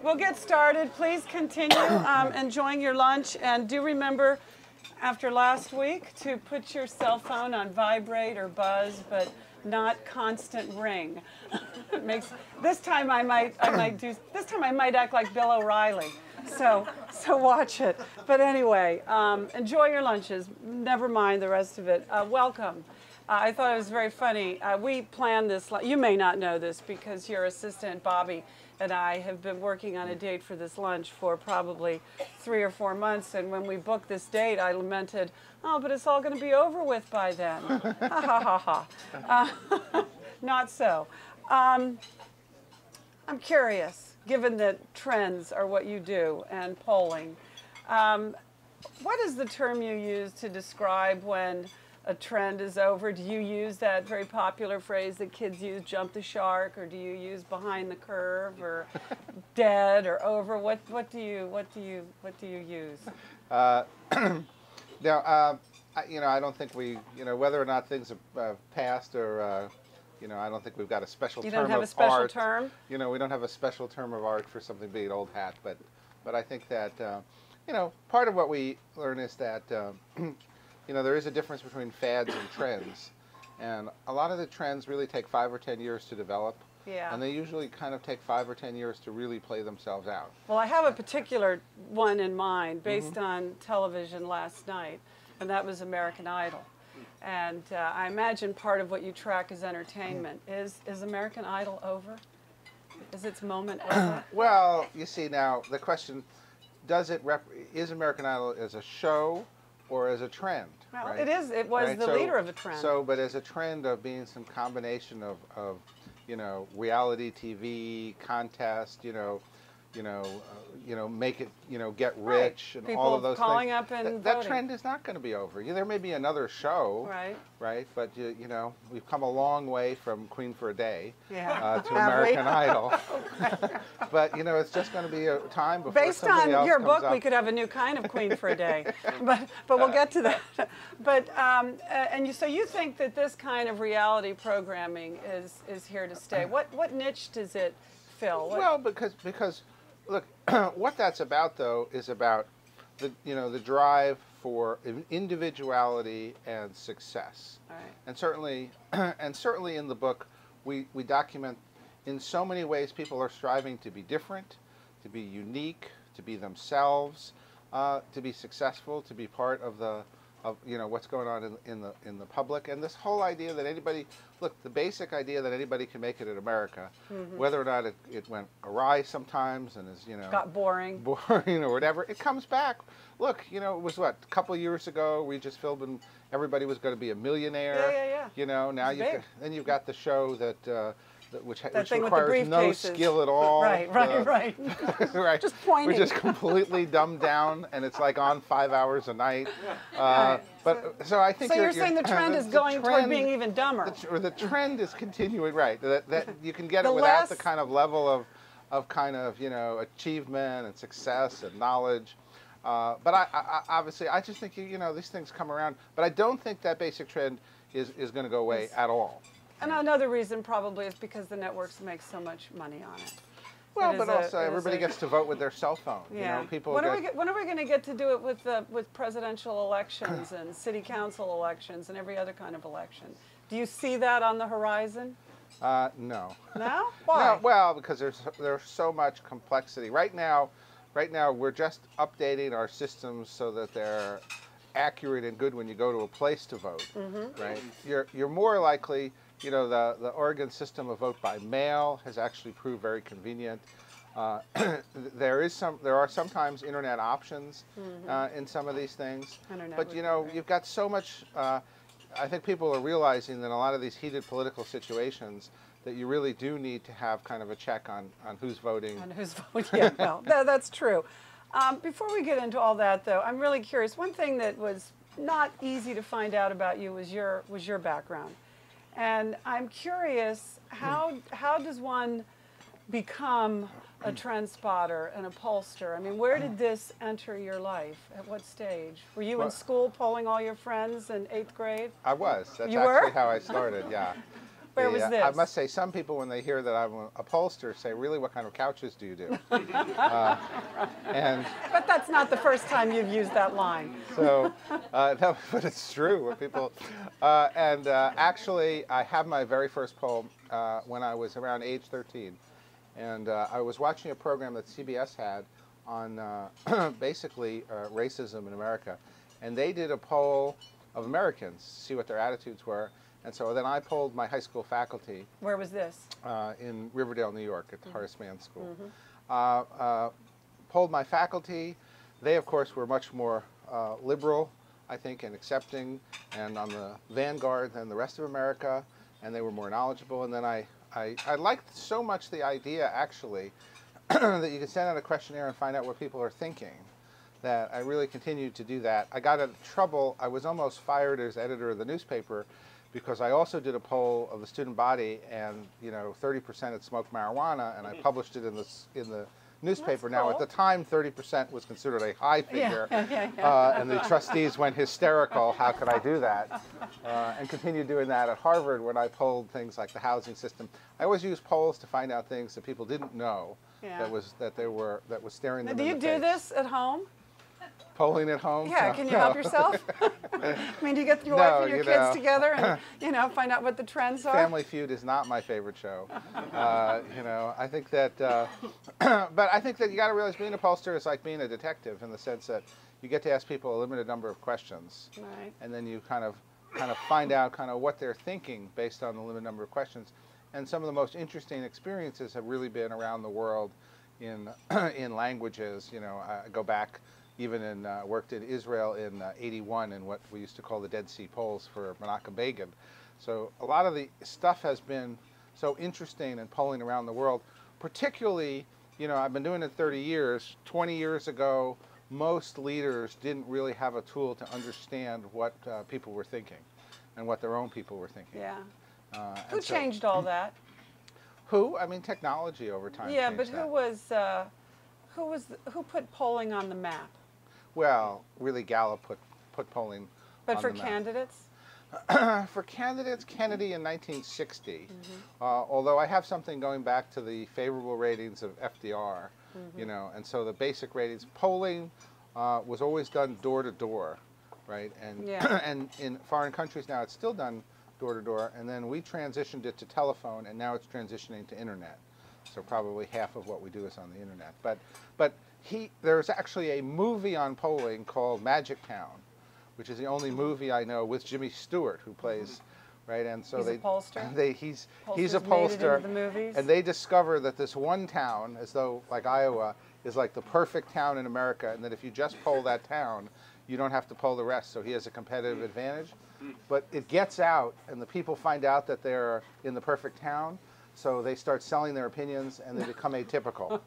We'll get started. Please continue enjoying your lunch, and do remember, after last week, to put your cell phone on vibrate or buzz, but not constant ring. It makes this time I might act like Bill O'Reilly. So watch it. But anyway, enjoy your lunches. Never mind the rest of it. Welcome. I thought it was very funny. We planned this. You may not know this because your assistant Bobby and I have been working on a date for this lunch for probably 3 or 4 months. And when we booked this date, I lamented, "Oh, but it's all going to be over with by then." Ha ha ha ha. Not so. I'm curious, given that trends are what you do and polling, what is the term you use to describe when a trend is over? Do you use that very popular phrase that kids use, jump the shark, or do you use behind the curve, or dead, or over? What do you use? Now, I don't think we, whether or not things have passed or, I don't think we've got a special term of art. You don't have a special term? We don't have a special term of art for something being old hat, but I think that, part of what we learn is that, there is a difference between fads and trends. And a lot of the trends really take 5 or 10 years to develop. Yeah. And they usually kind of take 5 or 10 years to really play themselves out. Well, I have a particular one in mind based on television last night, and that was American Idol. And I imagine part of what you track is entertainment. Is American Idol over? Is its moment over? Well, you see now, the question, is American Idol as a show or as a trend? Well, right? it is. It was right? the leader of a trend. But as a trend of being some combination of reality TV contest, make it, get rich, and people all of those calling things. up and that voting. trend is not going to be over. There may be another show, right? But we've come a long way from Queen for a Day to Have American we? Idol. But it's just going to be a time before Based somebody on else your comes book, up. we could have a new kind of Queen for a Day, but we'll get to that. But so you think that this kind of reality programming is here to stay? What niche does it fill? Well, because look, what that's about though is about the drive for individuality and success. Right. And certainly in the book we document in so many ways people are striving to be different, to be unique, to be themselves, to be successful, to be part of what's going on in the public. And this whole idea that the basic idea that anybody can make it in America, whether or not it went awry sometimes and is got boring or whatever, it comes back. Look, it was a couple of years ago we just filmed and everybody was going to be a millionaire. Yeah. Now you've got the show which requires no skill at all. Right. Right. Just pointing. Which is completely dumbed down, and it's like on 5 hours a night. So I think you're saying the trend is going toward being even dumber. The trend is continuing, right? That you can get it without the kind of level of kind of achievement and success and knowledge. But I obviously I just think these things come around. But I don't think that basic trend is going to go away at all. And another reason probably is because the networks make so much money on it. Well, but also everybody gets to vote with their cell phone. Yeah. People when are we going to get to do it with presidential elections and city council elections and every other kind of election? Do you see that on the horizon? No. No? Why? No, well, because there's so much complexity. Right now we're just updating our systems so that they're accurate and good when you go to a place to vote. Right? You're more likely. The Oregon system of vote by mail has actually proved very convenient. There are sometimes internet options in some of these things. But you've got so much. I think people are realizing that in a lot of these heated political situations that you really do need to have kind of a check on who's voting. On who's voting? Yeah, well, that's true. Before we get into all that, though, I'm really curious. One thing that was not easy to find out about you was your background. And I'm curious, how does one become a trend spotter and a pollster? I mean, where did this enter your life? At what stage? Were you in school polling all your friends in 8th grade? I was. That's You actually were? how I started, yeah. Where was this? I must say, some people, when they hear that I'm an upholsterer, say, really, what kind of couches do you do? But that's not the first time you've used that line. So, no, but it's true. When people, actually, I have my very first poem when I was around age 13. And I was watching a program that CBS had on basically racism in America. And they did a poll of Americans, see what their attitudes were. And so then I polled my high school faculty. Where was this? In Riverdale, New York, at the Horace Mann School. Polled my faculty. They, of course, were much more liberal, I think, and accepting, and on the vanguard than the rest of America, and they were more knowledgeable. And then I liked so much the idea, actually, that you could send out a questionnaire and find out what people are thinking, that I really continued to do that. I got into trouble. I was almost fired as editor of the newspaper because I also did a poll of the student body, and 30% had smoked marijuana, and I published it in the newspaper. That's Now, cool. at the time, 30% was considered a high figure, and the trustees went hysterical. How could I do that? And continued doing that at Harvard when I polled things like the housing system. I always used polls to find out things that people didn't know that was staring them Do in you the do face. this at home? Polling at home? Yeah, No, can you no. help yourself? I mean, do you get your No, wife and your you kids know. together and find out what the trends are? Family Feud is not my favorite show. I think that, but I think that you got to realize being a pollster is like being a detective in the sense that you get to ask people a limited number of questions, Right. and then you kind of find out what they're thinking based on the limited number of questions. And some of the most interesting experiences have really been around the world in in languages. I go back. Even worked in Israel in '81 in what we used to call the Dead Sea Polls for Menachem Begin. So a lot of the stuff has been so interesting in polling around the world. Particularly, I've been doing it 30 years. 20 years ago, most leaders didn't really have a tool to understand what people were thinking and what their own people were thinking. Yeah. And Who so- changed all that? Who? I mean, technology over time. Yeah, changed but that. who put polling on the map? Well, really, Gallup put polling. But on for the map. candidates? For candidates, Kennedy in 1960. Although I have something going back to the favorable ratings of FDR, and so the basic ratings. Polling was always done door to door, right? And and in foreign countries now it's still done door to door, and then we transitioned it to telephone, and now it's transitioning to internet. So probably half of what we do is on the internet. But there's actually a movie on polling called Magic Town, which is the only movie I know with Jimmy Stewart, who plays, right? And so He's a pollster? He's a Pollsters made it pollster, into the movies? and they discover that this one town, as though like Iowa, is like the perfect town in America, and that if you just poll that town, you don't have to poll the rest. So he has a competitive advantage. But it gets out, and the people find out that they're in the perfect town. So they start selling their opinions, and they become atypical.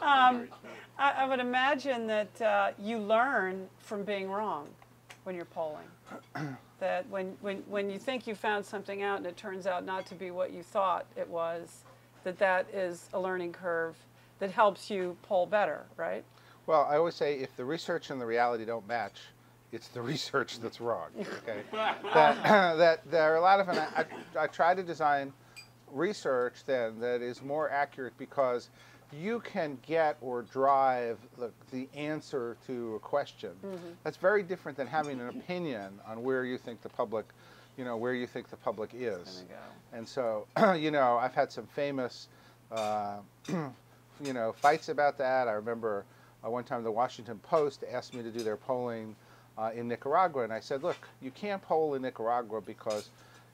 I would imagine that you learn from being wrong when you're polling. That when you think you found something out and it turns out not to be what you thought it was, that is a learning curve that helps you poll better, right? Well, I always say if the research and the reality don't match, it's the research that's wrong. Okay, that there are a lot of, and I try to design research then that is more accurate because you can get or drive the answer to a question. That's very different than having an opinion on where you think the public, where you think the public is. And so, I've had some famous, fights about that. I remember one time the Washington Post asked me to do their polling in Nicaragua, and I said, look, you can't poll in Nicaragua because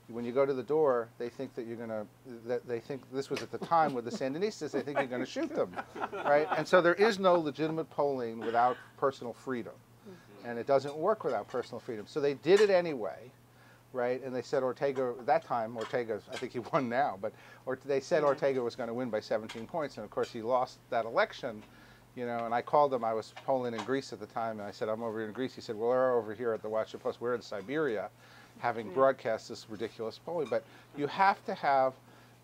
when you go to the door, they think that you're going to, they think, this was at the time with the Sandinistas, they think you're going to shoot them, right? And so there is no legitimate polling without personal freedom, and it doesn't work without personal freedom. So they did it anyway, right? And they said Ortega, at that time, Ortega's, I think he won now, but they said Ortega was going to win by 17 points, and of course he lost that election. And I called him. I was polling in Greece at the time, and I said, I'm over in Greece. He said, well, we're over here at the Washington Post. We're in Siberia having broadcast this ridiculous polling. But you have to have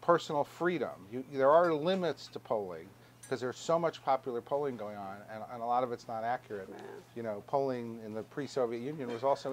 personal freedom. There are limits to polling because there's so much popular polling going on, and a lot of it's not accurate. Polling in the pre-Soviet Union was also